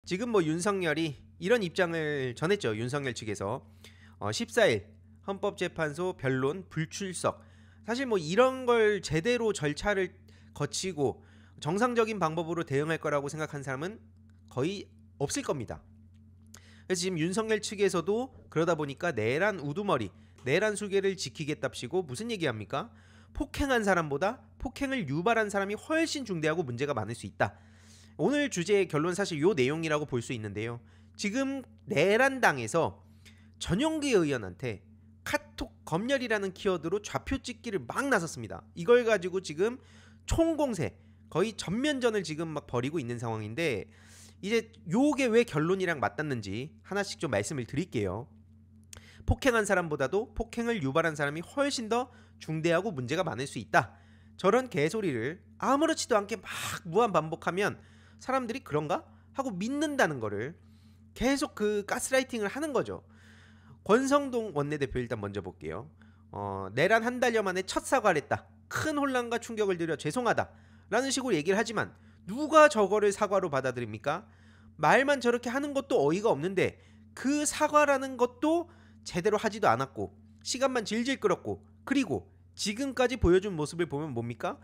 지금 뭐 윤석열이 이런 입장을 전했죠. 윤석열 측에서 14일 헌법재판소 변론 불출석. 사실 뭐 이런 걸 제대로 절차를 거치고 정상적인 방법으로 대응할 거라고 생각한 사람은 거의 없을 겁니다. 그래서 지금 윤석열 측에서도 그러다 보니까 내란 우두머리, 내란 수계를 지키겠답시고 무슨 얘기합니까? 폭행한 사람보다 폭행을 유발한 사람이 훨씬 중대하고 문제가 많을 수 있다. 오늘 주제의 결론 사실 요 내용이라고 볼 수 있는데요. 지금 내란당에서 전용기 의원한테 카톡 검열이라는 키워드로 좌표 찍기를 막 나섰습니다. 이걸 가지고 지금 총공세, 거의 전면전을 지금 막 벌이고 있는 상황인데 이제 요게 왜 결론이랑 맞닿는지 하나씩 좀 말씀을 드릴게요. 폭행한 사람보다도 폭행을 유발한 사람이 훨씬 더 중대하고 문제가 많을 수 있다. 저런 개소리를 아무렇지도 않게 막 무한 반복하면 사람들이 그런가? 하고 믿는다는 거를 계속 그 가스라이팅을 하는 거죠. 권성동 원내대표 일단 먼저 볼게요. 내란 한 달여 만에 첫 사과를 했다. 큰 혼란과 충격을 드려 죄송하다 라는 식으로 얘기를 하지만 누가 저거를 사과로 받아들입니까? 말만 저렇게 하는 것도 어이가 없는데 그 사과라는 것도 제대로 하지도 않았고 시간만 질질 끌었고 그리고 지금까지 보여준 모습을 보면 뭡니까?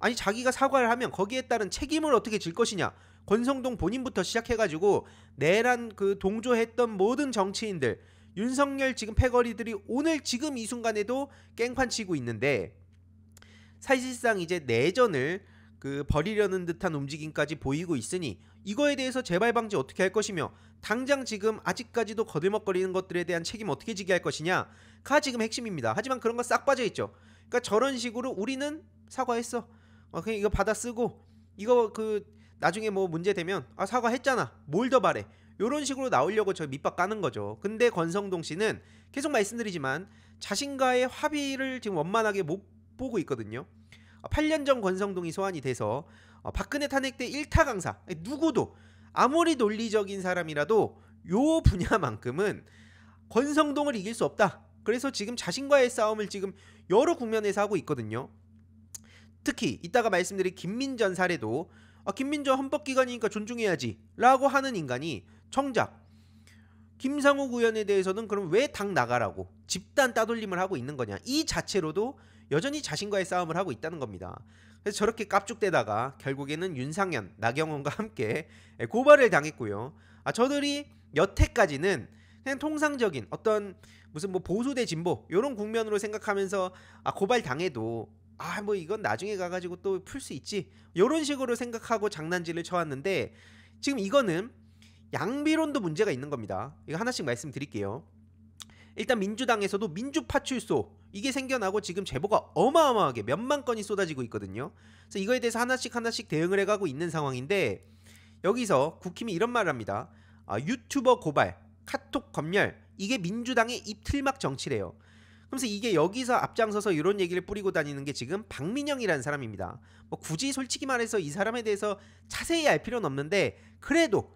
아니 자기가 사과를 하면 거기에 따른 책임을 어떻게 질 것이냐. 권성동 본인부터 시작해가지고 내란 그 동조했던 모든 정치인들 윤석열 지금 패거리들이 오늘 지금 이 순간에도 깽판 치고 있는데 사실상 이제 내전을 벌이려는 듯한 움직임까지 보이고 있으니 이거에 대해서 재발 방지 어떻게 할 것이며 당장 지금 아직까지도 거들먹거리는 것들에 대한 책임 어떻게 지게 할 것이냐가 지금 핵심입니다. 하지만 그런 거 싹 빠져있죠. 그러니까 저런 식으로 우리는 사과했어. 그냥 이거 받아 쓰고 이거 나중에 뭐 문제 되면 사과했잖아. 뭘 더 바래. 요런 식으로 나오려고 저 밑밥 까는 거죠. 근데 권성동 씨는 계속 말씀드리지만 자신과의 합의를 지금 원만하게 못 보고 있거든요. 8년 전 권성동이 소환이 돼서 박근혜 탄핵 때 1타 강사 누구도 아무리 논리적인 사람이라도 요 분야만큼은 권성동을 이길 수 없다. 그래서 지금 자신과의 싸움을 지금 여러 국면에서 하고 있거든요. 특히 이따가 말씀드릴 김민전 사례도 김민전 헌법기관이니까 존중해야지 라고 하는 인간이 정작 김상욱 의원에 대해서는 그럼 왜 당 나가라고 집단 따돌림을 하고 있는 거냐. 이 자체로도 여전히 자신과의 싸움을 하고 있다는 겁니다. 그래서 저렇게 깝죽대다가 결국에는 윤상현, 나경원과 함께 고발을 당했고요. 저들이 여태까지는 그냥 통상적인 어떤 무슨 뭐 보수 대 진보 이런 국면으로 생각하면서 고발 당해도 뭐 이건 나중에 가가지고 또 풀 수 있지 이런 식으로 생각하고 장난질을 쳐왔는데 지금 이거는 양비론도 문제가 있는 겁니다. 이거 하나씩 말씀드릴게요. 일단 민주당에서도 민주파출소 이게 생겨나고 지금 제보가 어마어마하게 몇만 건이 쏟아지고 있거든요. 그래서 이거에 대해서 하나씩 대응을 해가고 있는 상황인데 여기서 국힘이 이런 말을 합니다. 유튜버 고발, 카톡 검열 이게 민주당의 입틀막 정치래요. 그래서 이게 여기서 앞장서서 이런 얘기를 뿌리고 다니는 게 지금 박민영이라는 사람입니다. 뭐 굳이 솔직히 말해서 이 사람에 대해서 자세히 알 필요는 없는데 그래도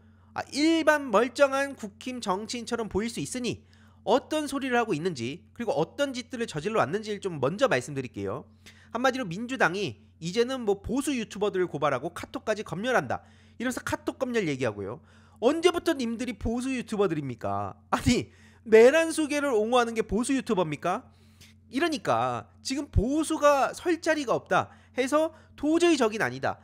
일반 멀쩡한 국힘 정치인처럼 보일 수 있으니 어떤 소리를 하고 있는지 그리고 어떤 짓들을 저질러 왔는지를 좀 먼저 말씀드릴게요. 한마디로 민주당이 이제는 뭐 보수 유튜버들을 고발하고 카톡까지 검열한다 이러면서 카톡 검열 얘기하고요. 언제부터 님들이 보수 유튜버들입니까? 아니 내란 수계를 옹호하는 게 보수 유튜버입니까? 이러니까 지금 보수가 설 자리가 없다 해서 도저히 적인 아니다.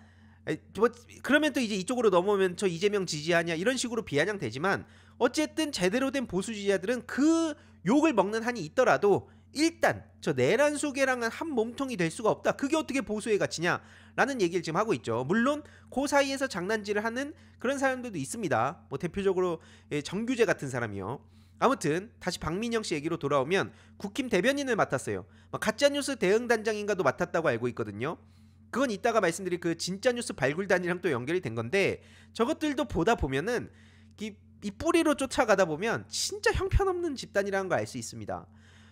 그러면 또 이제 이쪽으로 넘어오면 저 이재명 지지하냐 이런 식으로 비아냥되지만 어쨌든 제대로 된 보수 지지자들은 그 욕을 먹는 한이 있더라도 일단 저 내란 수계랑은 한 몸통이 될 수가 없다. 그게 어떻게 보수의 가치냐 라는 얘기를 지금 하고 있죠. 물론 그 사이에서 장난질을 하는 그런 사람들도 있습니다. 뭐 대표적으로 정규재 같은 사람이요. 아무튼 다시 박민영 씨 얘기로 돌아오면 국힘 대변인을 맡았어요. 가짜뉴스 대응단장인가도 맡았다고 알고 있거든요. 그건 이따가 말씀드릴 그 진짜뉴스 발굴단이랑 또 연결이 된 건데 저것들도 보다 보면은 이 뿌리로 쫓아가다 보면 진짜 형편없는 집단이라는 걸 알 수 있습니다.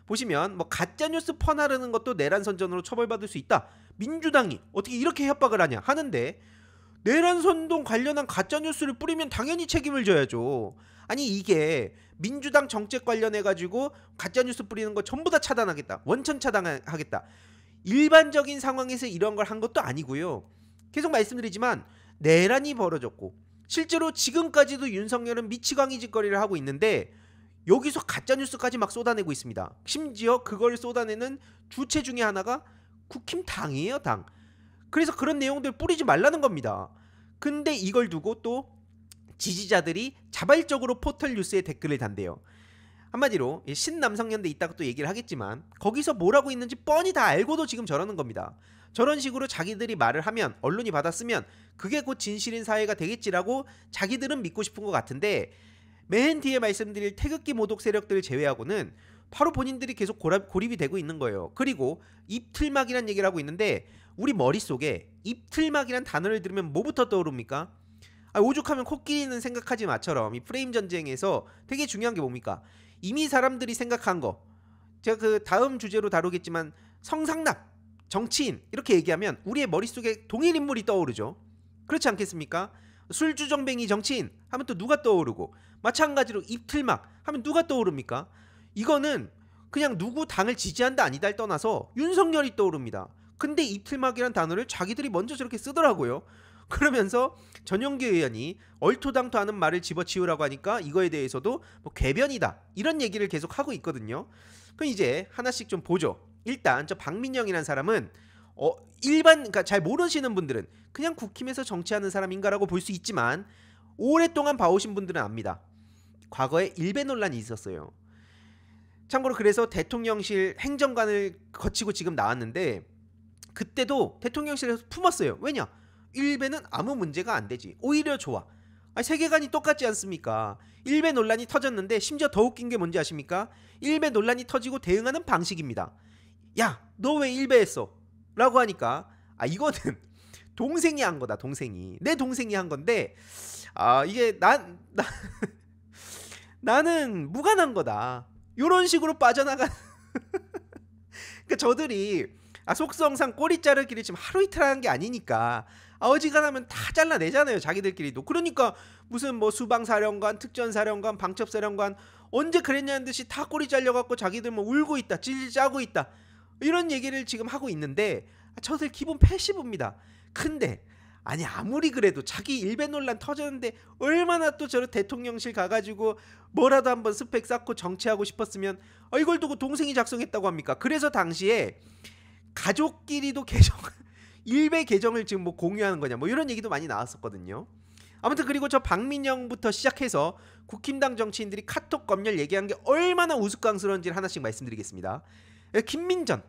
보시면 뭐 가짜뉴스 퍼나르는 것도 내란 선전으로 처벌받을 수 있다. 민주당이 어떻게 이렇게 협박을 하냐 하는데 내란 선동 관련한 가짜뉴스를 뿌리면 당연히 책임을 져야죠. 아니 이게 민주당 정책 관련해가지고 가짜뉴스 뿌리는 거 전부 다 차단하겠다. 원천 차단하겠다. 일반적인 상황에서 이런 걸 한 것도 아니고요. 계속 말씀드리지만 내란이 벌어졌고 실제로 지금까지도 윤석열은 미치광이 짓거리를 하고 있는데 여기서 가짜뉴스까지 막 쏟아내고 있습니다. 심지어 그걸 쏟아내는 주체 중에 하나가 국힘당이에요, 당. 그래서 그런 내용들 뿌리지 말라는 겁니다. 근데 이걸 두고 또 지지자들이 자발적으로 포털 뉴스에 댓글을 단대요. 한마디로 신남성연대 있다고 또 얘기를 하겠지만 거기서 뭐라고 있는지 뻔히 다 알고도 지금 저러는 겁니다. 저런 식으로 자기들이 말을 하면 언론이 받았으면 그게 곧 진실인 사회가 되겠지라고 자기들은 믿고 싶은 것 같은데 맨 뒤에 말씀드릴 태극기 모독 세력들을 제외하고는 바로 본인들이 계속 고립이 되고 있는 거예요. 그리고 입틀막이란 얘기를 하고 있는데 우리 머릿속에 입틀막이란 단어를 들으면 뭐부터 떠오릅니까? 오죽하면 코끼리는 생각하지 마처럼 이 프레임 전쟁에서 되게 중요한 게 뭡니까? 이미 사람들이 생각한 거, 제가 그 다음 주제로 다루겠지만 성상납, 정치인 이렇게 얘기하면 우리의 머릿속에 동일 인물이 떠오르죠. 그렇지 않겠습니까? 술주정뱅이 정치인 하면 또 누가 떠오르고, 마찬가지로 입틀막 하면 누가 떠오릅니까? 이거는 그냥 누구 당을 지지한다 아니다를 떠나서 윤석열이 떠오릅니다. 근데 입틀막이란 단어를 자기들이 먼저 저렇게 쓰더라고요. 그러면서 전용기 의원이 얼토당토하는 말을 집어치우라고 하니까 이거에 대해서도 뭐 궤변이다 이런 얘기를 계속 하고 있거든요. 그럼 이제 하나씩 좀 보죠. 일단 저 박민영이라는 사람은 그러니까 잘 모르시는 분들은 그냥 국힘에서 정치하는 사람인가라고 볼 수 있지만 오랫동안 봐오신 분들은 압니다. 과거에 일배 논란이 있었어요. 참고로 그래서 대통령실 행정관을 거치고 지금 나왔는데 그때도 대통령실에서 품었어요. 왜냐? 일배는 아무 문제가 안 되지. 오히려 좋아. 세계관이 똑같지 않습니까? 일배 논란이 터졌는데 심지어 더 웃긴 게 뭔지 아십니까? 일배 논란이 터지고 대응하는 방식입니다. 야, 너 왜 일배했어? 라고 하니까 이거는 동생이 한 거다. 동생이. 내 동생이 한 건데 이게 나는 무관한 거다. 요런 식으로 빠져나간 그러니까 저들이 속성상 꼬리 자르기를 지금 하루 이틀 하는 게 아니니까 어지간하면 다 잘라내잖아요. 자기들끼리도. 그러니까 무슨 뭐 수방사령관, 특전사령관, 방첩사령관 언제 그랬냐는 듯이 다 꼬리 잘려갖고 자기들 뭐 울고 있다, 찔 짜고 있다 이런 얘기를 지금 하고 있는데 저들 기본 패시브입니다. 근데 아무리 그래도 자기 일배 논란 터졌는데 얼마나 또 저런 대통령실 가가지고 뭐라도 한번 스펙 쌓고 정치하고 싶었으면 이걸 두고 동생이 작성했다고 합니까? 그래서 당시에 가족끼리도 일배 계정을 지금 뭐 공유하는 거냐 뭐 이런 얘기도 많이 나왔었거든요. 아무튼 그리고 저 박민영부터 시작해서 국힘당 정치인들이 카톡 검열 얘기한 게 얼마나 우스꽝스러운지를 하나씩 말씀드리겠습니다. 김민전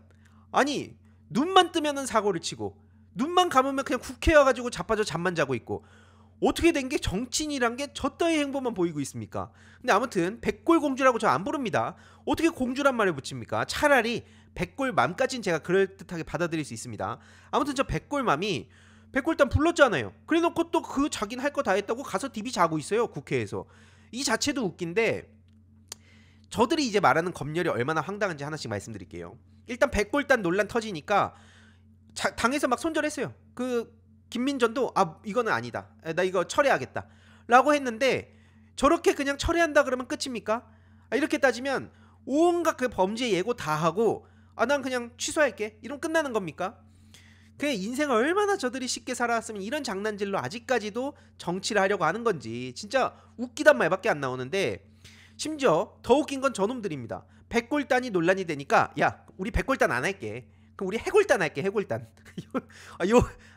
눈만 뜨면은 사고를 치고 눈만 감으면 그냥 국회 와가지고 자빠져 잠만 자고 있고 어떻게 된 게 정치인이란 게 저 따위 행보만 보이고 있습니까? 근데 아무튼 백골공주라고 저 안 부릅니다. 어떻게 공주란 말을 붙입니까? 차라리 백골맘까진 제가 그럴듯하게 받아들일 수 있습니다. 아무튼 저 백골맘이 백골단 불렀잖아요. 그래놓고 또 그 자기는 할 거 다 했다고 가서 디비 자고 있어요. 국회에서. 이 자체도 웃긴데 저들이 이제 말하는 검열이 얼마나 황당한지 하나씩 말씀드릴게요. 일단 백골단 논란 터지니까 당에서 막 손절했어요. 그 김민전도 이거는 아니다. 나 이거 철회하겠다 라고 했는데 저렇게 그냥 철회한다 그러면 끝입니까? 이렇게 따지면 온갖 그 범죄 예고 다 하고 난 그냥 취소할게 이러면 끝나는 겁니까? 그 인생을 얼마나 저들이 쉽게 살아왔으면 이런 장난질로 아직까지도 정치를 하려고 하는 건지 진짜 웃기단 말밖에 안 나오는데 심지어 더 웃긴 건 저놈들입니다. 백골단이 논란이 되니까 야 우리 백골단 안 할게. 그럼 우리 해골단 할게. 해골단.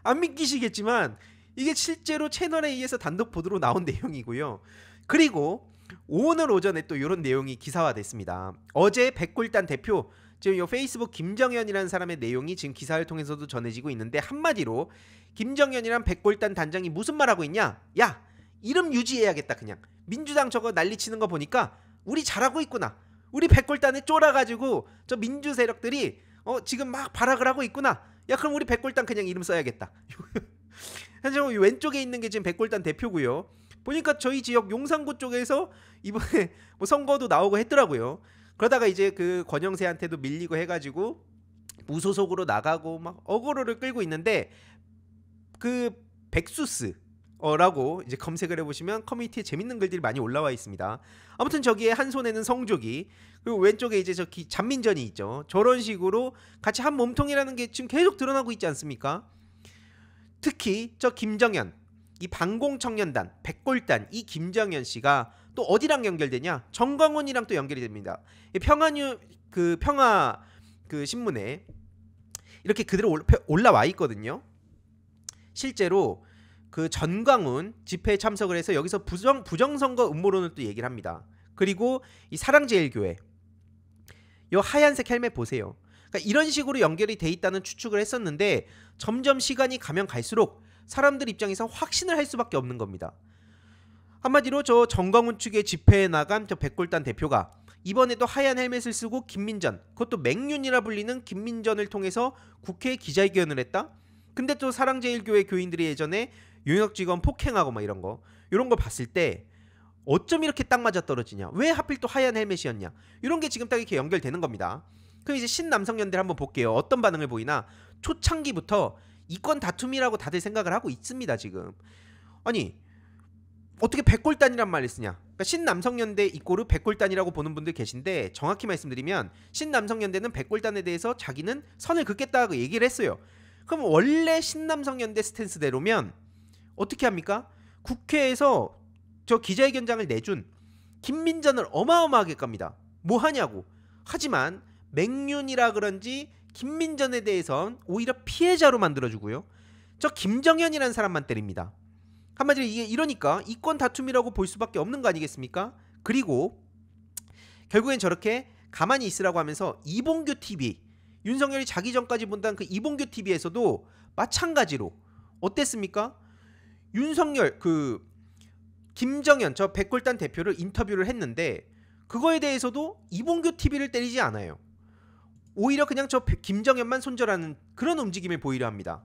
안 믿기시겠지만 이게 실제로 채널에 의해서 단독 보도로 나온 내용이고요. 그리고 오늘 오전에 또 이런 내용이 기사화됐습니다. 어제 백골단 대표 지금 요 페이스북 김정현이라는 사람의 내용이 지금 기사를 통해서도 전해지고 있는데 한마디로 김정현이란 백골단 단장이 무슨 말하고 있냐? 야 이름 유지해야겠다. 그냥 민주당 저거 난리치는 거 보니까 우리 잘하고 있구나. 우리 백골단에 쫄아가지고 저 민주 세력들이 지금 막 발악을 하고 있구나. 야 그럼 우리 백골단 그냥 이름 써야겠다. 현재 왼쪽에 있는 게 지금 백골단 대표고요. 보니까 저희 지역 용산구 쪽에서 이번에 뭐 선거도 나오고 했더라고요. 그러다가 이제 그 권영세한테도 밀리고 해가지고 무소속으로 나가고 막 어그로를 끌고 있는데 그 백수스라고 이제 검색을 해보시면 커뮤니티에 재밌는 글들이 많이 올라와 있습니다. 아무튼 저기에 한 손에는 성조기 그리고 왼쪽에 이제 저 잔민전이 있죠. 저런 식으로 같이 한 몸통이라는 게 지금 계속 드러나고 있지 않습니까? 특히 저 김정현 이 반공청년단, 백골단 이 김정현 씨가 또 어디랑 연결되냐? 정광훈이랑 또 연결이 됩니다. 이 평화 그 신문에 이렇게 그대로 올라와 있거든요. 실제로 그 전광훈 집회에 참석을 해서 여기서 부정선거 음모론을 또 얘기를 합니다. 그리고 이 사랑제일교회 요 하얀색 헬멧 보세요. 그러니까 이런 식으로 연결이 돼 있다는 추측을 했었는데 점점 시간이 가면 갈수록 사람들 입장에서 확신을 할 수밖에 없는 겁니다. 한마디로 저 정광훈 측의 집회에 나간 저 백골단 대표가 이번에도 하얀 헬멧을 쓰고 김민전, 그것도 맹윤이라 불리는 김민전을 통해서 국회에 기자회견을 했다? 근데 또 사랑제일교회 교인들이 예전에 용역직원 폭행하고 막 이런 거 봤을 때 어쩜 이렇게 딱 맞아떨어지냐? 왜 하필 또 하얀 헬멧이었냐? 이런 게 지금 딱 이렇게 연결되는 겁니다. 그럼 이제 신남성연대를 한번 볼게요. 어떤 반응을 보이나? 초창기부터 이권 다툼이라고 다들 생각을 하고 있습니다. 지금 아니 어떻게 백골단이란 말을 쓰냐? 그러니까 신남성연대 이꼬르 백골단이라고 보는 분들 계신데 정확히 말씀드리면 신남성연대는 백골단에 대해서 자기는 선을 긋겠다고 얘기를 했어요. 그럼 원래 신남성연대 스탠스대로면 어떻게 합니까? 국회에서 저 기자회견장을 내준 김민전을 어마어마하게 깝니다. 뭐 하냐고. 하지만 맹윤이라 그런지 김민전에 대해선 오히려 피해자로 만들어주고요. 저 김정현이라는 사람만 때립니다. 한마디로 이게 이러니까 이권 다툼이라고 볼 수밖에 없는 거 아니겠습니까? 그리고 결국엔 저렇게 가만히 있으라고 하면서 이봉규 TV, 윤석열이 자기 전까지 본다는 그 이봉규 TV에서도 마찬가지로 어땠습니까? 윤석열 김정현 저 백골단 대표를 인터뷰를 했는데 그거에 대해서도 이봉규 TV를 때리지 않아요. 오히려 그냥 저 김정현만 손절하는 그런 움직임을 보이려 합니다.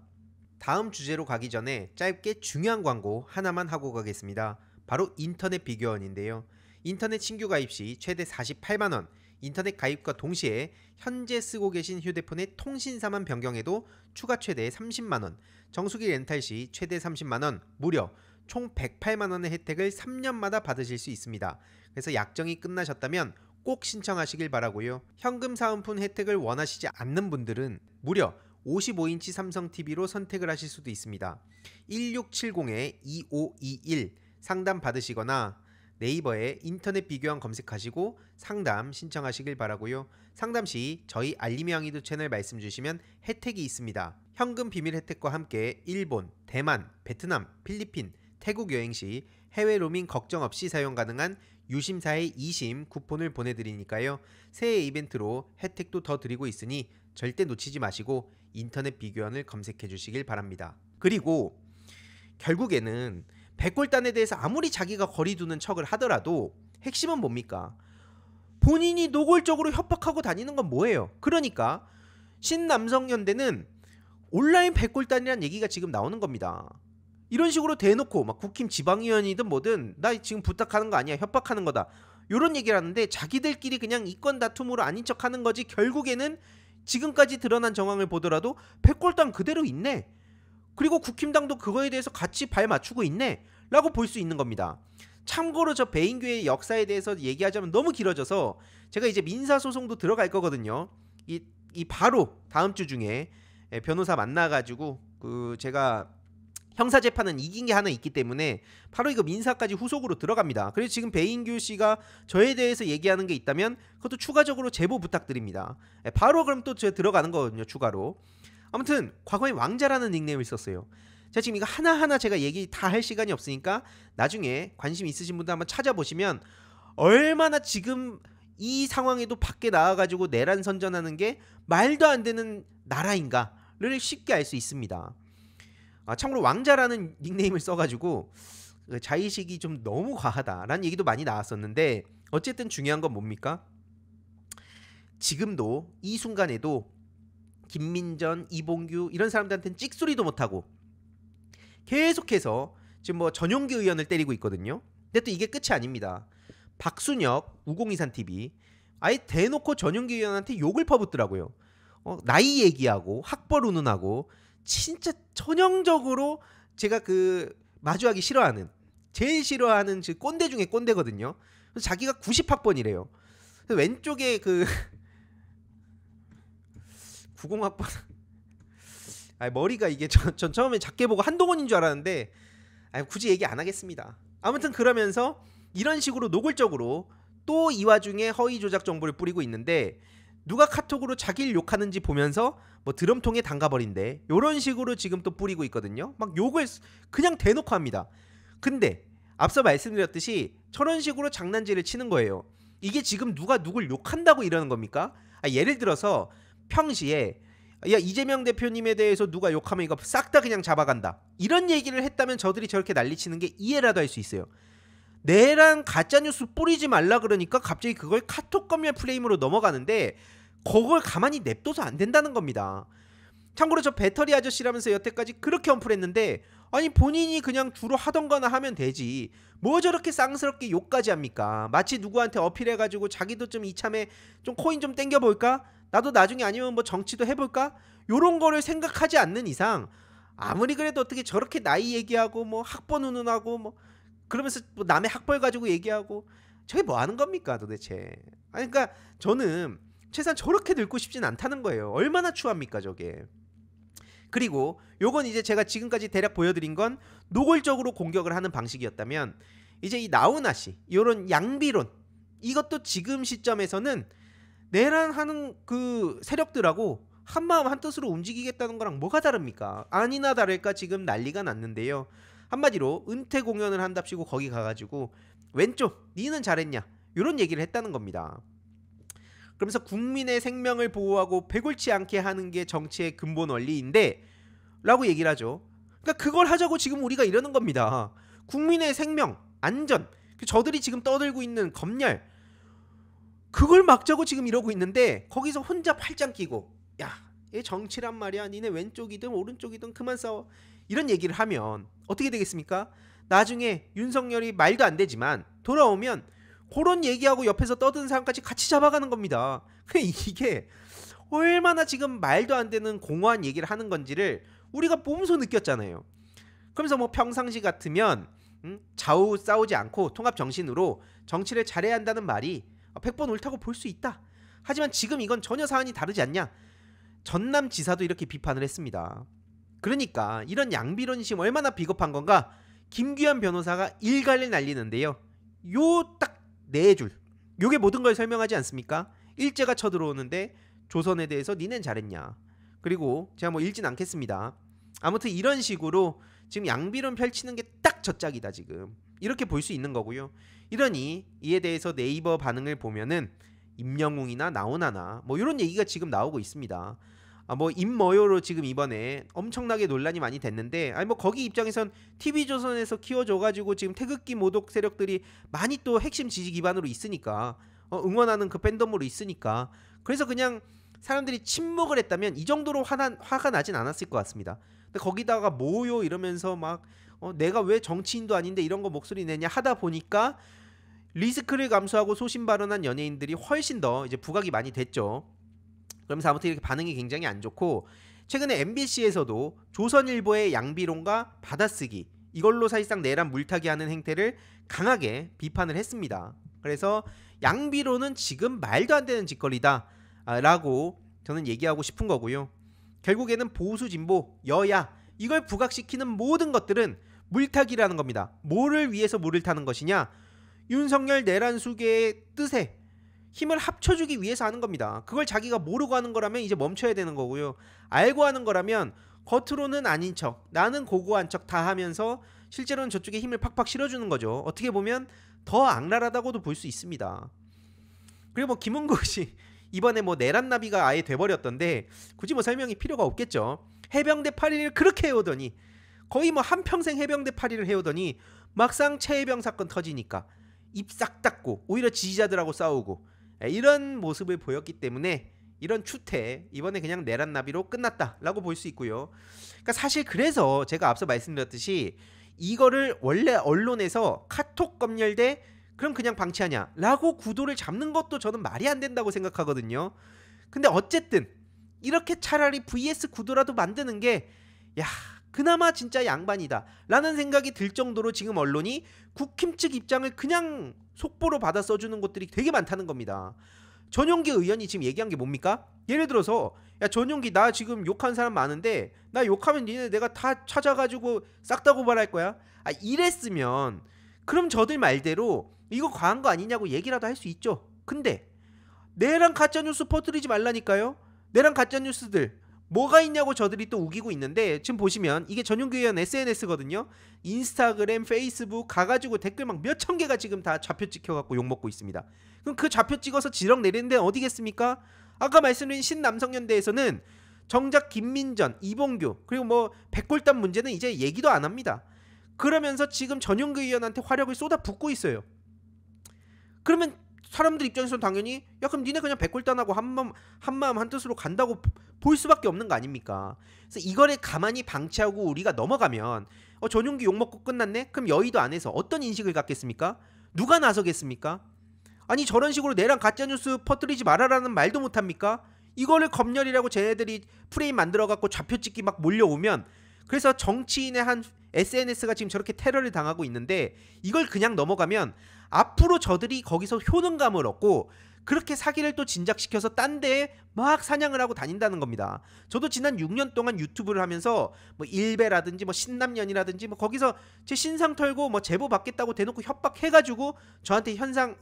다음 주제로 가기 전에 짧게 중요한 광고 하나만 하고 가겠습니다. 바로 인터넷 비교원인데요. 인터넷 신규 가입 시 최대 48만원, 인터넷 가입과 동시에 현재 쓰고 계신 휴대폰의 통신사만 변경해도 추가 최대 30만원, 정수기 렌탈 시 최대 30만원, 무려 총 108만원의 혜택을 3년마다 받으실 수 있습니다. 그래서 약정이 끝나셨다면 꼭 신청하시길 바라고요. 현금 사은품 혜택을 원하시지 않는 분들은 무려 55인치 삼성 TV로 선택을 하실 수도 있습니다. 1670-2521 상담 받으시거나 네이버에 인터넷 비교원 검색하시고 상담 신청하시길 바라고요. 상담 시 저희 알림이 왕이도 채널 말씀 주시면 혜택이 있습니다. 현금 비밀 혜택과 함께 일본, 대만, 베트남, 필리핀, 태국 여행 시 해외 로밍 걱정 없이 사용 가능한 유심사의 2심 쿠폰을 보내드리니까요. 새해 이벤트로 혜택도 더 드리고 있으니 절대 놓치지 마시고 인터넷 비교원을 검색해 주시길 바랍니다. 그리고 결국에는 백골단에 대해서 아무리 자기가 거리 두는 척을 하더라도 핵심은 뭡니까? 본인이 노골적으로 협박하고 다니는 건 뭐예요? 그러니까 신남성연대는 온라인 백골단이라는 얘기가 지금 나오는 겁니다. 이런 식으로 대놓고 막 국힘 지방의원이든 뭐든 나 지금 부탁하는 거 아니야, 협박하는 거다, 이런 얘기를 하는데 자기들끼리 그냥 이권 다툼으로 아닌 척하는 거지 결국에는 지금까지 드러난 정황을 보더라도 백골단 그대로 있네, 그리고 국힘당도 그거에 대해서 같이 발 맞추고 있네 라고 볼 수 있는 겁니다. 참고로 저 배인교의 역사에 대해서 얘기하자면 너무 길어져서 제가 이제 민사소송도 들어갈 거거든요. 이 바로 다음 주 중에 변호사 만나가지고 제가 형사재판은 이긴 게 하나 있기 때문에 바로 이거 민사까지 후속으로 들어갑니다. 그래서 지금 배인규 씨가 저에 대해서 얘기하는 게 있다면 그것도 추가적으로 제보 부탁드립니다. 바로 그럼 또 제가 들어가는 거거든요, 추가로. 아무튼 과거에 왕자라는 닉네임을 썼어요. 제가 지금 이거 하나하나 제가 얘기 다 할 시간이 없으니까 나중에 관심 있으신 분들 한번 찾아보시면 얼마나 지금 이 상황에도 밖에 나와가지고 내란 선전하는 게 말도 안 되는 나라인가를 쉽게 알 수 있습니다. 참고로 왕자라는 닉네임을 써가지고 자의식이 좀 너무 과하다라는 얘기도 많이 나왔었는데 어쨌든 중요한 건 뭡니까? 지금도 이 순간에도 김민전, 이봉규 이런 사람들한테는 찍소리도 못하고 계속해서 지금 뭐 전용기 의원을 때리고 있거든요. 근데 또 이게 끝이 아닙니다. 박순혁, 우공이산TV 아예 대놓고 전용기 의원한테 욕을 퍼붓더라고요. 나이 얘기하고 학벌 운운하고 진짜 전형적으로 제가 마주하기 싫어하는, 제일 싫어하는 꼰대 중에 꼰대거든요. 그래서 자기가 90학번이래요. 왼쪽에 90학번 머리가 이게 전 처음에 작게 보고 한동훈인 줄 알았는데 굳이 얘기 안 하겠습니다. 아무튼 그러면서 이런 식으로 노골적으로 또 이 와중에 허위 조작 정보를 뿌리고 있는데, 누가 카톡으로 자기를 욕하는지 보면서 뭐 드럼통에 담가버린대, 요런 식으로 지금 또 뿌리고 있거든요. 막 욕을 그냥 대놓고 합니다. 근데 앞서 말씀드렸듯이 저런 식으로 장난질을 치는 거예요. 이게 지금 누가 누굴 욕한다고 이러는 겁니까? 예를 들어서 평시에 야, 이재명 대표님에 대해서 누가 욕하면 이거 싹 다 그냥 잡아간다, 이런 얘기를 했다면 저들이 저렇게 난리치는 게 이해라도 할 수 있어요. 내란 가짜뉴스 뿌리지 말라 그러니까 갑자기 그걸 카톡 검열 프레임으로 넘어가는데, 그걸 가만히 냅둬서 안 된다는 겁니다. 참고로 저 배터리 아저씨라면서 여태까지 그렇게 언플했는데, 아니 본인이 그냥 주로 하던 거나 하면 되지 뭐 저렇게 쌍스럽게 욕까지 합니까? 마치 누구한테 어필해가지고 자기도 좀 이참에 좀 코인 좀 땡겨볼까? 나도 나중에 아니면 뭐 정치도 해볼까? 요런 거를 생각하지 않는 이상 아무리 그래도 어떻게 저렇게 나이 얘기하고 뭐 학번 운운하고 뭐 그러면서 뭐 남의 학벌 가지고 얘기하고, 저게 뭐 하는 겁니까 도대체? 아니 그러니까 저는 최소한 저렇게 늙고 싶진 않다는 거예요. 얼마나 추합니까 저게. 그리고 요건 이제 제가 지금까지 대략 보여드린 건 노골적으로 공격을 하는 방식이었다면, 이제 이 나훈아 씨 요런 양비론, 이것도 지금 시점에서는 내란하는 그 세력들하고 한마음 한뜻으로 움직이겠다는 거랑 뭐가 다릅니까? 아니나 다를까 지금 난리가 났는데요. 한마디로 은퇴 공연을 한답시고 거기 가가지고 왼쪽 니는 잘했냐 요런 얘기를 했다는 겁니다. 그러면서 국민의 생명을 보호하고 배골치 않게 하는 게 정치의 근본 원리인데 라고 얘기를 하죠. 그러니까 그걸 하자고 지금 우리가 이러는 겁니다. 국민의 생명, 안전, 저들이 지금 떠들고 있는 검열, 그걸 막자고 지금 이러고 있는데 거기서 혼자 팔짱 끼고 야, 얘 정치란 말이야, 니네 왼쪽이든 오른쪽이든 그만 싸워, 이런 얘기를 하면 어떻게 되겠습니까? 나중에 윤석열이 말도 안 되지만 돌아오면 그런 얘기하고 옆에서 떠드는 사람까지 같이 잡아가는 겁니다. 이게 얼마나 지금 말도 안 되는 공허한 얘기를 하는 건지를 우리가 몸소 느꼈잖아요. 그러면서 뭐 평상시 같으면 좌우 싸우지 않고 통합 정신으로 정치를 잘해야 한다는 말이 100번 옳다고 볼 수 있다. 하지만 지금 이건 전혀 사안이 다르지 않냐. 전남지사도 이렇게 비판을 했습니다. 그러니까 이런 양비론심 얼마나 비겁한 건가 김규현 변호사가 일갈을 날리는데요. 요 딱 네 줄, 요게 모든 걸 설명하지 않습니까? 일제가 쳐들어오는데 조선에 대해서 니넨 잘했냐. 그리고 제가 뭐 읽진 않겠습니다. 아무튼 이런 식으로 지금 양비론 펼치는 게 딱 저 짝이다 지금, 이렇게 볼 수 있는 거고요. 이러니 이에 대해서 네이버 반응을 보면은 임영웅이나 나훈아나 뭐 이런 얘기가 지금 나오고 있습니다. 뭐 임머요로 지금 이번에 엄청나게 논란이 많이 됐는데, 아니 뭐 거기 입장에선 TV조선에서 키워줘가지고 지금 태극기 모독 세력들이 많이 또 핵심 지지 기반으로 있으니까 응원하는 그 팬덤으로 있으니까, 그래서 그냥 사람들이 침묵을 했다면 이 정도로 화가 나진 않았을 것 같습니다. 근데 거기다가 뭐요 이러면서 막 내가 왜 정치인도 아닌데 이런 거 목소리 내냐 하다 보니까 리스크를 감수하고 소신 발언한 연예인들이 훨씬 더 이제 부각이 많이 됐죠. 그러면서 아무튼 이렇게 반응이 굉장히 안 좋고, 최근에 MBC에서도 조선일보의 양비론과 받아쓰기, 이걸로 사실상 내란 물타기 하는 행태를 강하게 비판을 했습니다. 그래서 양비론은 지금 말도 안 되는 짓거리다 라고 저는 얘기하고 싶은 거고요. 결국에는 보수 진보 여야 이걸 부각시키는 모든 것들은 물타기라는 겁니다. 뭐를 위해서 물을 타는 것이냐, 윤석열 내란 수계의 뜻에 힘을 합쳐주기 위해서 하는 겁니다. 그걸 자기가 모르고 하는 거라면 이제 멈춰야 되는 거고요. 알고 하는 거라면 겉으로는 아닌 척, 나는 고고한 척 다 하면서 실제로는 저쪽에 힘을 팍팍 실어주는 거죠. 어떻게 보면 더 악랄하다고도 볼 수 있습니다. 그리고 뭐 김은국 씨 이번에 뭐 내란 나비가 아예 돼버렸던데 굳이 뭐 설명이 필요가 없겠죠. 해병대 8일을 그렇게 해오더니, 거의 뭐 한평생 해병대 8일을 해오더니 막상 최해병 사건 터지니까 입 싹 닫고 오히려 지지자들하고 싸우고 이런 모습을 보였기 때문에 이런 추태 이번에 그냥 내란 나비로 끝났다라고 볼 수 있고요. 그러니까 사실 그래서 제가 앞서 말씀드렸듯이 이거를 원래 언론에서 카톡 검열대 그럼 그냥 방치하냐 라고 구도를 잡는 것도 저는 말이 안 된다고 생각하거든요. 근데 어쨌든 이렇게 차라리 VS 구도라도 만드는 게 야 그나마 진짜 양반이다 라는 생각이 들 정도로 지금 언론이 국힘 측 입장을 그냥 속보로 받아 써주는 것들이 되게 많다는 겁니다. 전용기 의원이 지금 얘기한 게 뭡니까? 예를 들어서 야 전용기 나 지금 욕한 사람 많은데 나 욕하면 니네 내가 다 찾아가지고 싹 다 고발할 거야. 이랬으면 그럼 저들 말대로 이거 과한 거 아니냐고 얘기라도 할 수 있죠. 근데 내랑 가짜뉴스 퍼뜨리지 말라니까요. 내랑 가짜뉴스들 뭐가 있냐고 저들이 또 우기고 있는데 지금 보시면 이게 전용기 의원 SNS거든요. 인스타그램, 페이스북 가가지고 댓글 막 몇천 개가 지금 다 좌표 찍혀갖고 욕먹고 있습니다. 그럼 그 좌표 찍어서 지령 내리는 데는 어디겠습니까? 아까 말씀드린 신남성연대에서는 정작 김민전, 이봉규 그리고 뭐 백골단 문제는 이제 얘기도 안 합니다. 그러면서 지금 전용기 의원한테 화력을 쏟아붓고 있어요. 그러면 사람들 입장에서는 당연히 야 그럼 니네 그냥 백골단하고 한마음 한뜻으로 간다고 볼 수밖에 없는 거 아닙니까? 그래서 이거를 가만히 방치하고 우리가 넘어가면 전용기 욕먹고 끝났네? 그럼 여의도 안에서 어떤 인식을 갖겠습니까? 누가 나서겠습니까? 아니 저런 식으로 내랑 가짜뉴스 퍼뜨리지 말아라는 말도 못합니까? 이거를 검열이라고 쟤네들이 프레임 만들어갖고 좌표 찍기 막 몰려오면 그래서 정치인의 한 SNS가 지금 저렇게 테러를 당하고 있는데 이걸 그냥 넘어가면 앞으로 저들이 거기서 효능감을 얻고 그렇게 사기를 또 진작시켜서 딴 데에 막 사냥을 하고 다닌다는 겁니다. 저도 지난 6년 동안 유튜브를 하면서 뭐 일베라든지 뭐 신남연이라든지 뭐 거기서 제 신상 털고 뭐 제보 받겠다고 대놓고 협박해가지고 저한테 형사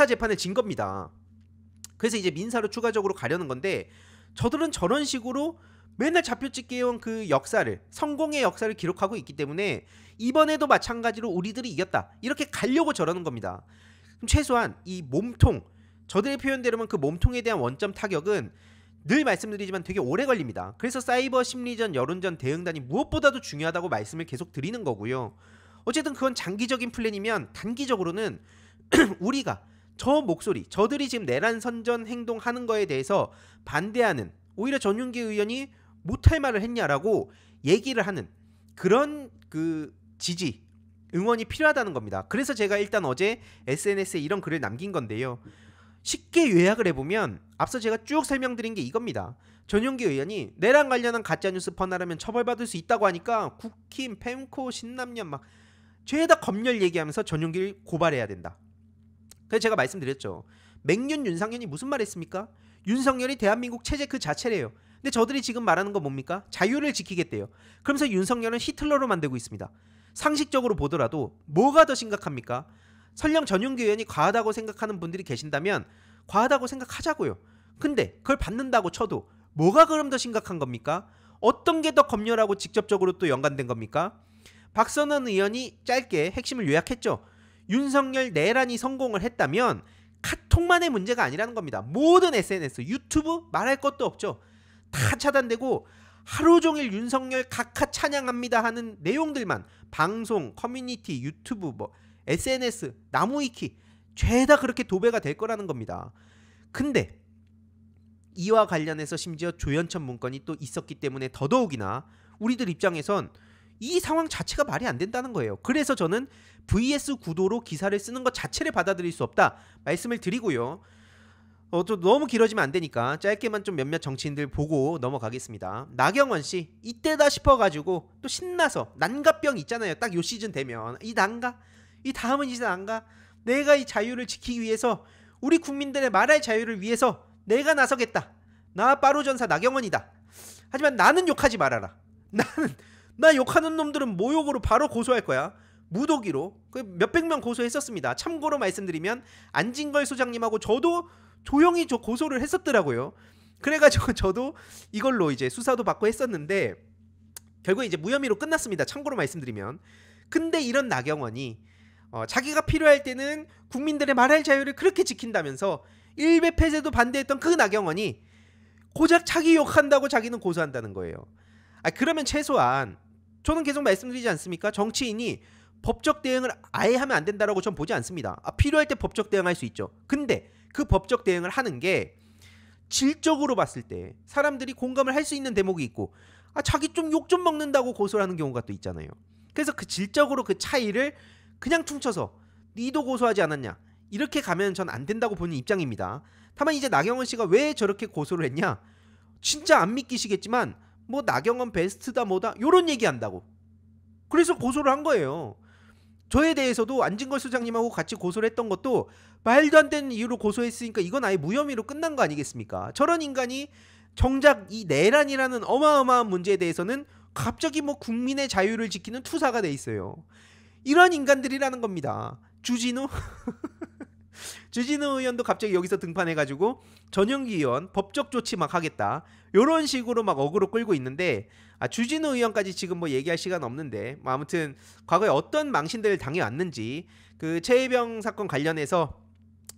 재판을 진 겁니다. 그래서 이제 민사로 추가적으로 가려는 건데 저들은 저런 식으로 맨날 좌표 찍기해온 그 역사를 성공의 역사를 기록하고 있기 때문에 이번에도 마찬가지로 우리들이 이겼다 이렇게 가려고 저러는 겁니다. 그럼 최소한 이 몸통 저들의 표현대로면 그 몸통에 대한 원점 타격은 늘 말씀드리지만 되게 오래 걸립니다. 그래서 사이버 심리전 여론전 대응단이 무엇보다도 중요하다고 말씀을 계속 드리는 거고요. 어쨌든 그건 장기적인 플랜이면 단기적으로는 우리가 저 목소리 저들이 지금 내란 선전 행동하는 거에 대해서 반대하는 오히려 전용기 의원이 못할 말을 했냐라고 얘기를 하는 그런 그 지지 응원이 필요하다는 겁니다. 그래서 제가 일단 어제 SNS에 이런 글을 남긴 건데요. 쉽게 요약을 해보면 앞서 제가 쭉 설명드린 게 이겁니다. 전용기 의원이 내랑 관련한 가짜뉴스 퍼나르면 처벌받을 수 있다고 하니까 국힘, 펜코, 신남연 막 죄다 검열 얘기하면서 전용기를 고발해야 된다. 그래서 제가 말씀드렸죠. 맹윤 윤상현이 무슨 말 했습니까? 윤석열이 대한민국 체제 그 자체래요. 근데 저들이 지금 말하는 건 뭡니까? 자유를 지키겠대요. 그러면서 윤석열은 히틀러로 만들고 있습니다. 상식적으로 보더라도 뭐가 더 심각합니까? 설령 전용기 의원이 과하다고 생각하는 분들이 계신다면 과하다고 생각하자고요. 근데 그걸 받는다고 쳐도 뭐가 그럼 더 심각한 겁니까? 어떤 게 더 검열하고 직접적으로 또 연관된 겁니까? 박선원 의원이 짧게 핵심을 요약했죠. 윤석열 내란이 성공을 했다면 카톡만의 문제가 아니라는 겁니다. 모든 SNS, 유튜브 말할 것도 없죠. 다 차단되고 하루 종일 윤석열 각하 찬양합니다 하는 내용들만 방송, 커뮤니티, 유튜브, 뭐 SNS, 나무위키 죄다 그렇게 도배가 될 거라는 겁니다. 근데 이와 관련해서 심지어 조현천 문건이 또 있었기 때문에 더더욱이나 우리들 입장에선 이 상황 자체가 말이 안 된다는 거예요. 그래서 저는 VS 구도로 기사를 쓰는 것 자체를 받아들일 수 없다 말씀을 드리고요. 또 너무 길어지면 안 되니까 짧게만 좀 몇몇 정치인들 보고 넘어가겠습니다. 나경원 씨 이때다 싶어가지고 또 신나서 난가병 있잖아요. 딱 요 시즌 되면 이 난가? 이 다음은 이제 난가? 내가 이 자유를 지키기 위해서 우리 국민들의 말할 자유를 위해서 내가 나서겠다. 나 빠루전사 나경원이다. 하지만 나는 욕하지 말아라. 나 욕하는 놈들은 모욕으로 바로 고소할 거야. 무더기로 몇백 명 고소했었습니다. 참고로 말씀드리면 안진걸 소장님하고 저도 조용히 고소를 했었더라고요. 그래가지고 저도 이걸로 이제 수사도 받고 했었는데 결국에 이제 무혐의로 끝났습니다. 참고로 말씀드리면. 근데 이런 나경원이 자기가 필요할 때는 국민들의 말할 자유를 그렇게 지킨다면서 일베 폐쇄도 반대했던 그 나경원이 고작 자기 욕한다고 자기는 고소한다는 거예요. 그러면 최소한 저는 계속 말씀드리지 않습니까? 정치인이 법적 대응을 아예 하면 안 된다라고 전 보지 않습니다. 필요할 때 법적 대응할 수 있죠. 근데 그 법적 대응을 하는 게 질적으로 봤을 때 사람들이 공감을 할 수 있는 대목이 있고 자기 좀 욕 좀 먹는다고 고소를 하는 경우가 또 있잖아요. 그래서 그 질적으로 그 차이를 그냥 퉁쳐서 니도 고소하지 않았냐 이렇게 가면 전 안 된다고 보는 입장입니다. 다만 이제 나경원 씨가 왜 저렇게 고소를 했냐 진짜 안 믿기시겠지만 뭐 나경원 베스트다 뭐다 요런 얘기 한다고 그래서 고소를 한 거예요. 저에 대해서도 안진걸 수장님하고 같이 고소를 했던 것도 말도 안 되는 이유로 고소했으니까 이건 아예 무혐의로 끝난 거 아니겠습니까? 저런 인간이 정작 이 내란이라는 어마어마한 문제에 대해서는 갑자기 뭐 국민의 자유를 지키는 투사가 돼 있어요. 이런 인간들이라는 겁니다. 주진우 주진우 의원도 갑자기 여기서 등판해가지고 전용기 의원 법적 조치 막 하겠다 요런 식으로 막 어그로 끌고 있는데, 주진우 의원까지 지금 뭐 얘기할 시간 없는데 뭐 아무튼 과거에 어떤 망신들을 당해왔는지, 그 최혜병 사건 관련해서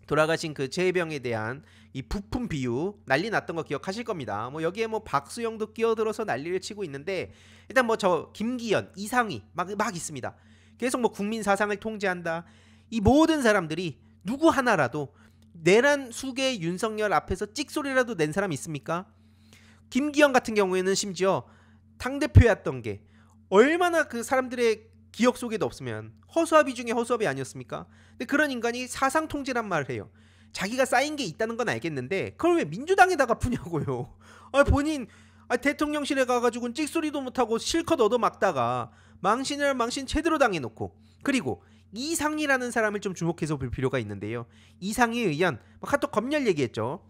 돌아가신 그 최혜병에 대한 이 부품 비유 난리 났던 거 기억하실 겁니다. 뭐 여기에 뭐 박수영도 끼어들어서 난리를 치고 있는데, 일단 뭐 저 김기현, 이상희 막 있습니다. 계속 뭐 국민 사상을 통제한다. 이 모든 사람들이 누구 하나라도 내란 수괴 윤석열 앞에서 찍소리라도 낸 사람 있습니까? 김기현 같은 경우에는 심지어 당대표였던 게 얼마나 그 사람들의 기억 속에도 없으면 허수아비 중에 허수아비 아니었습니까? 근데 그런 인간이 사상 통제란 말을 해요. 자기가 쌓인 게 있다는 건 알겠는데 그걸 왜 민주당에다가 푸냐고요. 본인 대통령실에 가가지고는 찍소리도 못하고 실컷 얻어막다가 망신이란 망신 제대로 당해놓고, 그리고 이상희라는 사람을 좀 주목해서 볼 필요가 있는데요. 이상희 의원 카톡 검열 얘기했죠.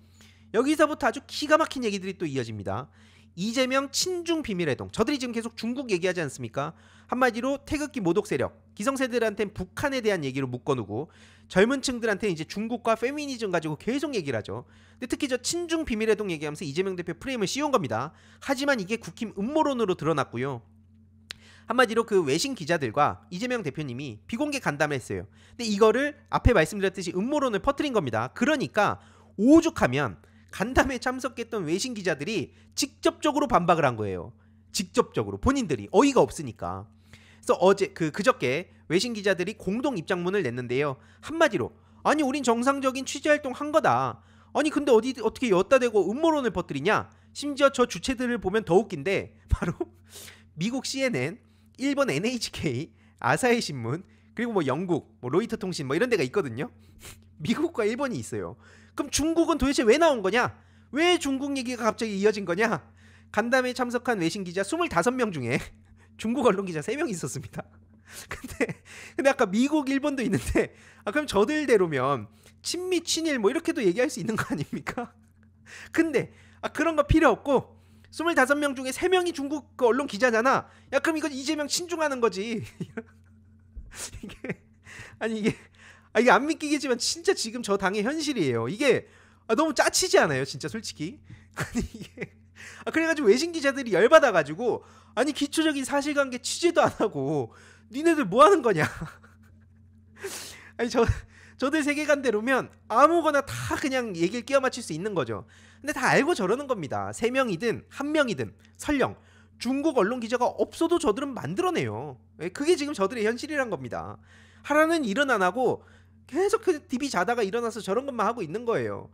여기서부터 아주 기가 막힌 얘기들이 또 이어집니다. 이재명 친중 비밀회동, 저들이 지금 계속 중국 얘기하지 않습니까? 한마디로 태극기 모독 세력, 기성세대들한테는 북한에 대한 얘기로 묶어놓고 젊은 층들한테는 이제 중국과 페미니즘 가지고 계속 얘기를 하죠. 근데 특히 저 친중 비밀회동 얘기하면서 이재명 대표 프레임을 씌운 겁니다. 하지만 이게 국힘 음모론으로 드러났고요. 한마디로 그 외신 기자들과 이재명 대표님이 비공개 간담을 했어요. 근데 이거를 앞에 말씀드렸듯이 음모론을 퍼뜨린 겁니다. 그러니까 오죽하면 간담회에 참석했던 외신 기자들이 직접적으로 반박을 한 거예요. 직접적으로 본인들이 어이가 없으니까. 그래서 그저께 외신 기자들이 공동 입장문을 냈는데요. 한마디로 아니 우린 정상적인 취재활동 한 거다. 아니 근데 어떻게 여기다 대고 음모론을 퍼뜨리냐. 심지어 저 주체들을 보면 더 웃긴데 바로 미국 CNN, 일본 NHK, 아사히 신문, 그리고 뭐 영국 뭐 로이터 통신 뭐 이런 데가 있거든요. 미국과 일본이 있어요. 그럼 중국은 도대체 왜 나온 거냐? 왜 중국 얘기가 갑자기 이어진 거냐? 간담회에 참석한 외신 기자 25명 중에 중국 언론 기자 3명 있었습니다. 근데 아까 미국, 일본도 있는데 그럼 저들대로면 친미, 친일 뭐 이렇게도 얘기할 수 있는 거 아닙니까? 근데 그런 거 필요 없고 25명 중에 3명이 중국 그 언론 기자잖아. 야 그럼 이건 이재명 친중하는 거지. 이게 안 믿기겠지만 진짜 지금 저 당의 현실이에요. 이게 너무 짜치지 않아요 진짜 솔직히. 이게 그래가지고 외신 기자들이 열받아가지고 아니 기초적인 사실관계 취재도 안 하고 니네들 뭐 하는 거냐. 아니 저들 세계관대로면 아무거나 다 그냥 얘기를 끼워 맞출 수 있는 거죠. 근데 다 알고 저러는 겁니다. 3명이든 1명이든 설령 중국 언론 기자가 없어도 저들은 만들어내요. 그게 지금 저들의 현실이란 겁니다. 하라는 일은 안 하고 계속 그 DB 자다가 일어나서 저런 것만 하고 있는 거예요.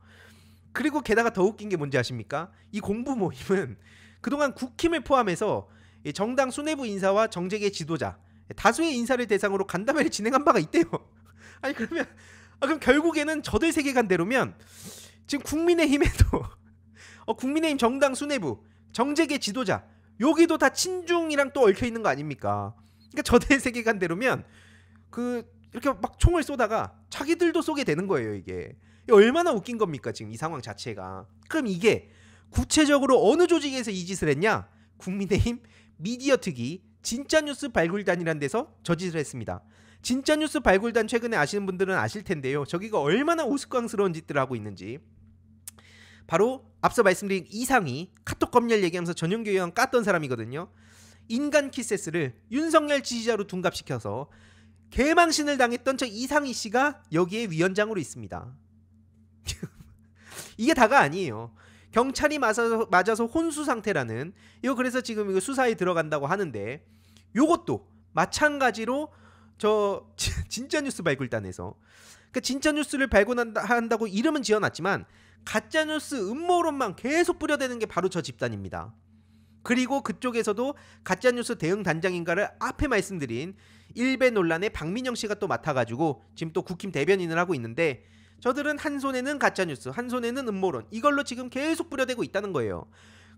그리고 게다가 더 웃긴 게 뭔지 아십니까? 이 공부 모임은 그동안 국힘을 포함해서 정당 수뇌부 인사와 정책의 지도자 다수의 인사를 대상으로 간담회를 진행한 바가 있대요. 아니 그러면 그럼 결국에는 저들 세계관대로면 지금 국민의힘에도 국민의힘 정당 수뇌부 정책의 지도자 여기도 다 친중이랑 또 얽혀 있는 거 아닙니까? 그러니까 저들 세계관대로면 이렇게 막 총을 쏘다가 자기들도 쏘게 되는 거예요. 이게 얼마나 웃긴 겁니까 지금 이 상황 자체가. 그럼 이게 구체적으로 어느 조직에서 이 짓을 했냐? 국민의힘 미디어특위 진짜뉴스 발굴단이라는 데서 저짓을 했습니다. 진짜뉴스 발굴단 최근에 아시는 분들은 아실 텐데요. 저기가 얼마나 우스꽝스러운 짓들을 하고 있는지. 바로 앞서 말씀드린 이상희 카톡 검열 얘기하면서 전용기 의원 깠던 사람이거든요. 인간 키세스를 윤석열 지지자로 둔갑시켜서 개망신을 당했던 저 이상희 씨가 여기에 위원장으로 있습니다. 이게 다가 아니에요. 경찰이 맞아서 혼수 상태라는 이거 그래서 지금 이거 수사에 들어간다고 하는데 요것도 마찬가지로 저 진짜뉴스 발굴단에서 그러니까 진짜뉴스를 발굴한다고 이름은 지어놨지만 가짜뉴스 음모론만 계속 뿌려대는 게 바로 저 집단입니다. 그리고 그쪽에서도 가짜뉴스 대응 단장인가를 앞에 말씀드린 일베 논란에 박민영 씨가 또 맡아가지고 지금 또 국힘 대변인을 하고 있는데 저들은 한 손에는 가짜뉴스 한 손에는 음모론 이걸로 지금 계속 뿌려대고 있다는 거예요.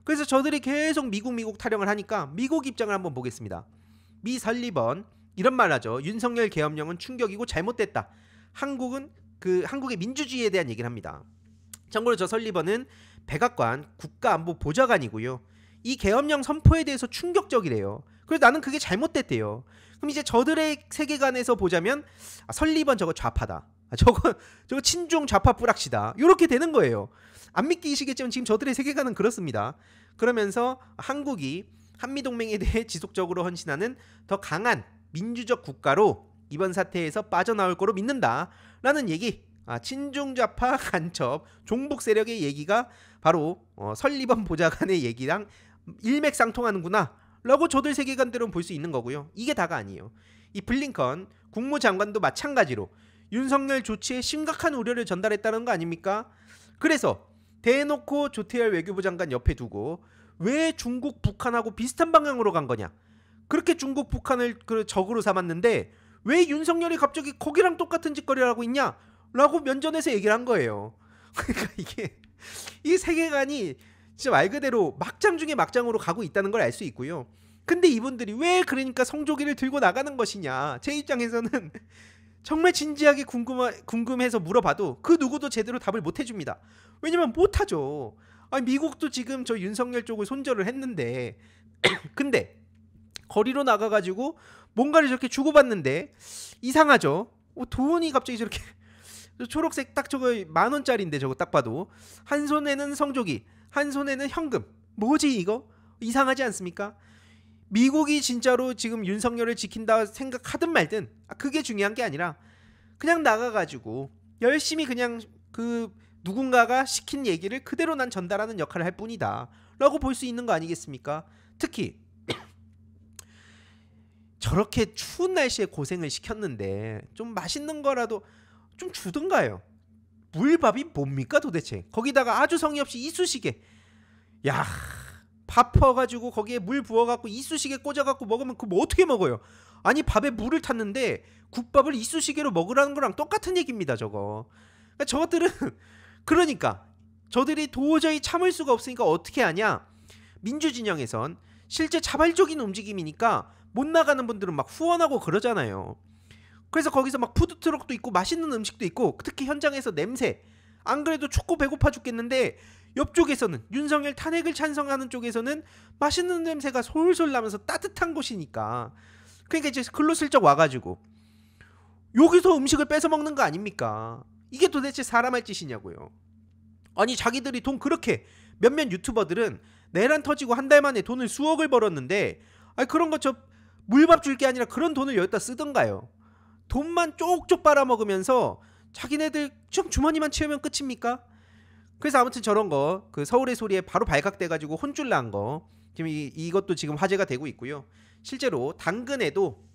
그래서 저들이 계속 미국 타령을 하니까 미국 입장을 한번 보겠습니다. 미 설리번 이런 말 하죠. 윤석열 계엄령은 충격이고 잘못됐다. 한국의 민주주의에 대한 얘기를 합니다. 참고로 저 설리번은 백악관 국가안보보좌관이고요. 이 계엄령 선포에 대해서 충격적이래요. 그래서 나는 그게 잘못됐대요. 그럼 이제 저들의 세계관에서 보자면 설리번 저거 좌파다. 저거 친중 좌파 뿌락시다. 이렇게 되는 거예요. 안 믿기시겠지만 지금 저들의 세계관은 그렇습니다. 그러면서 한국이 한미동맹에 대해 지속적으로 헌신하는 더 강한 민주적 국가로 이번 사태에서 빠져나올 거로 믿는다라는 얘기. 친중좌파 간첩 종북 세력의 얘기가 바로 설리번 보좌관의 얘기랑 일맥상통하는구나 라고 저들 세계관대로 볼 수 있는 거고요. 이게 다가 아니에요. 이 블링컨 국무장관도 마찬가지로 윤석열 조치에 심각한 우려를 전달했다는 거 아닙니까? 그래서 대놓고 조태열 외교부 장관 옆에 두고 왜 중국 북한하고 비슷한 방향으로 간 거냐, 그렇게 중국 북한을 적으로 삼았는데 왜 윤석열이 갑자기 거기랑 똑같은 짓거리를 하고 있냐 라고 면전에서 얘기를 한 거예요. 그러니까 이게 이 세계관이 진짜 말 그대로 막장 중에 막장으로 가고 있다는 걸 알 수 있고요. 근데 이분들이 왜 그러니까 성조기를 들고 나가는 것이냐, 제 입장에서는 정말 진지하게 궁금해서 물어봐도 그 누구도 제대로 답을 못 해줍니다. 왜냐면 못하죠. 미국도 지금 저 윤석열 쪽을 손절을 했는데 근데 거리로 나가가지고 뭔가를 저렇게 주고받는데 이상하죠. 돈이 갑자기 저렇게 초록색 딱 저거 10,000원짜리인데 저거 딱 봐도 한 손에는 성조기 한 손에는 현금. 뭐지 이거? 이상하지 않습니까? 미국이 진짜로 지금 윤석열을 지킨다 생각하든 말든 그게 중요한 게 아니라 그냥 나가가지고 열심히 그냥 그 누군가가 시킨 얘기를 그대로 난 전달하는 역할을 할 뿐이다 라고 볼 수 있는 거 아니겠습니까? 특히 저렇게 추운 날씨에 고생을 시켰는데 좀 맛있는 거라도 좀 주든가요. 물밥이 뭡니까 도대체. 거기다가 아주 성의 없이 이쑤시개, 야, 밥 퍼가지고 거기에 물 부어갖고 이쑤시개 꽂아갖고 먹으면 그거 뭐 어떻게 먹어요. 아니 밥에 물을 탔는데 국밥을 이쑤시개로 먹으라는 거랑 똑같은 얘기입니다 저거. 그러니까 저들은 그러니까 저들이 도저히 참을 수가 없으니까 어떻게 하냐, 민주진영에선 실제 자발적인 움직임이니까 못 나가는 분들은 막 후원하고 그러잖아요. 그래서 거기서 막 푸드트럭도 있고 맛있는 음식도 있고, 특히 현장에서 냄새, 안 그래도 춥고 배고파 죽겠는데 옆쪽에서는 윤석열 탄핵을 찬성하는 쪽에서는 맛있는 냄새가 솔솔 나면서 따뜻한 곳이니까 그러니까 이제 글로 슬쩍 와가지고 여기서 음식을 뺏어 먹는 거 아닙니까? 이게 도대체 사람 할 짓이냐고요. 아니 자기들이 돈 그렇게, 몇몇 유튜버들은 내란 터지고 한 달 만에 돈을 수억을 벌었는데 아니 그런 거 저 물밥 줄 게 아니라 그런 돈을 여기다 쓰던가요. 돈만 쪽쪽 빨아먹으면서 자기네들 좀 주머니만 채우면 끝입니까? 그래서 아무튼 저런 거 그 서울의 소리에 바로 발각돼가지고 혼쭐 난 거 지금 이것도 지금 화제가 되고 있고요. 실제로 당근에도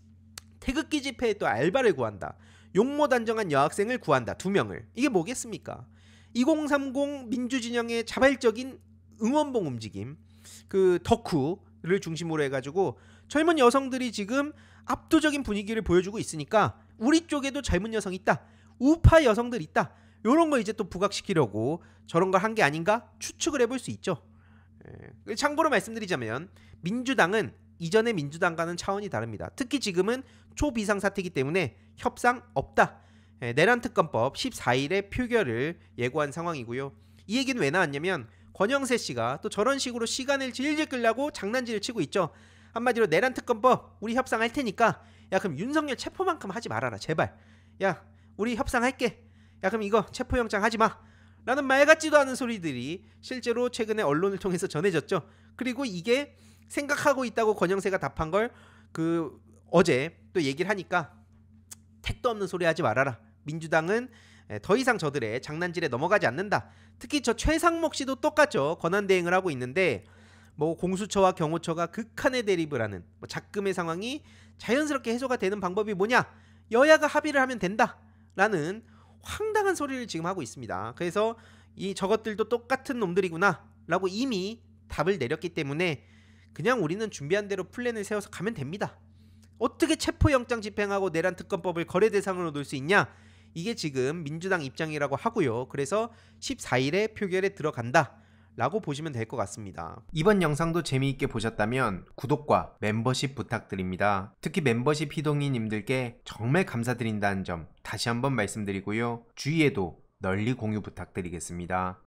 태극기 집회에 또 알바를 구한다, 용모 단정한 여학생을 구한다, 2명을. 이게 뭐겠습니까? 2030 민주진영의 자발적인 응원봉 움직임, 그 덕후를 중심으로 해가지고 젊은 여성들이 지금 압도적인 분위기를 보여주고 있으니까 우리 쪽에도 젊은 여성 있다, 우파 여성들 있다, 요런 거 이제 또 부각시키려고 저런 걸 한 게 아닌가 추측을 해볼 수 있죠. 참고로 말씀드리자면 민주당은 이전의 민주당과는 차원이 다릅니다. 특히 지금은 초비상사태이기 때문에 협상 없다. 내란특검법 14일에 표결을 예고한 상황이고요. 이 얘기는 왜 나왔냐면 권영세 씨가 또 저런 식으로 시간을 질질 끌려고 장난질을 치고 있죠. 한마디로 내란특검법 우리 협상할 테니까 야 그럼 윤석열 체포만큼 하지 말아라 제발. 야 우리 협상할게. 야 그럼 이거 체포영장 하지 마. 라는 말 같지도 않은 소리들이 실제로 최근에 언론을 통해서 전해졌죠. 그리고 이게 생각하고 있다고 권영세가 답한 걸 그 어제 또 얘기를 하니까 택도 없는 소리 하지 말아라. 민주당은 더 이상 저들의 장난질에 넘어가지 않는다. 특히 저 최상목 씨도 똑같죠. 권한대행을 하고 있는데 뭐 공수처와 경호처가 극한의 대립을 하는 뭐 작금의 상황이 자연스럽게 해소가 되는 방법이 뭐냐? 여야가 합의를 하면 된다. 라는 황당한 소리를 지금 하고 있습니다. 그래서 이 저것들도 똑같은 놈들이구나 라고 이미 답을 내렸기 때문에 그냥 우리는 준비한 대로 플랜을 세워서 가면 됩니다. 어떻게 체포영장 집행하고 내란특검법을 거래 대상으로 놓을 수 있냐? 이게 지금 민주당 입장이라고 하고요. 그래서 14일에 표결에 들어간다 라고 보시면 될 것 같습니다. 이번 영상도 재미있게 보셨다면 구독과 멤버십 부탁드립니다. 특히 멤버십 희동이님들께 정말 감사드린다는 점 다시 한번 말씀드리고요. 주위에도 널리 공유 부탁드리겠습니다.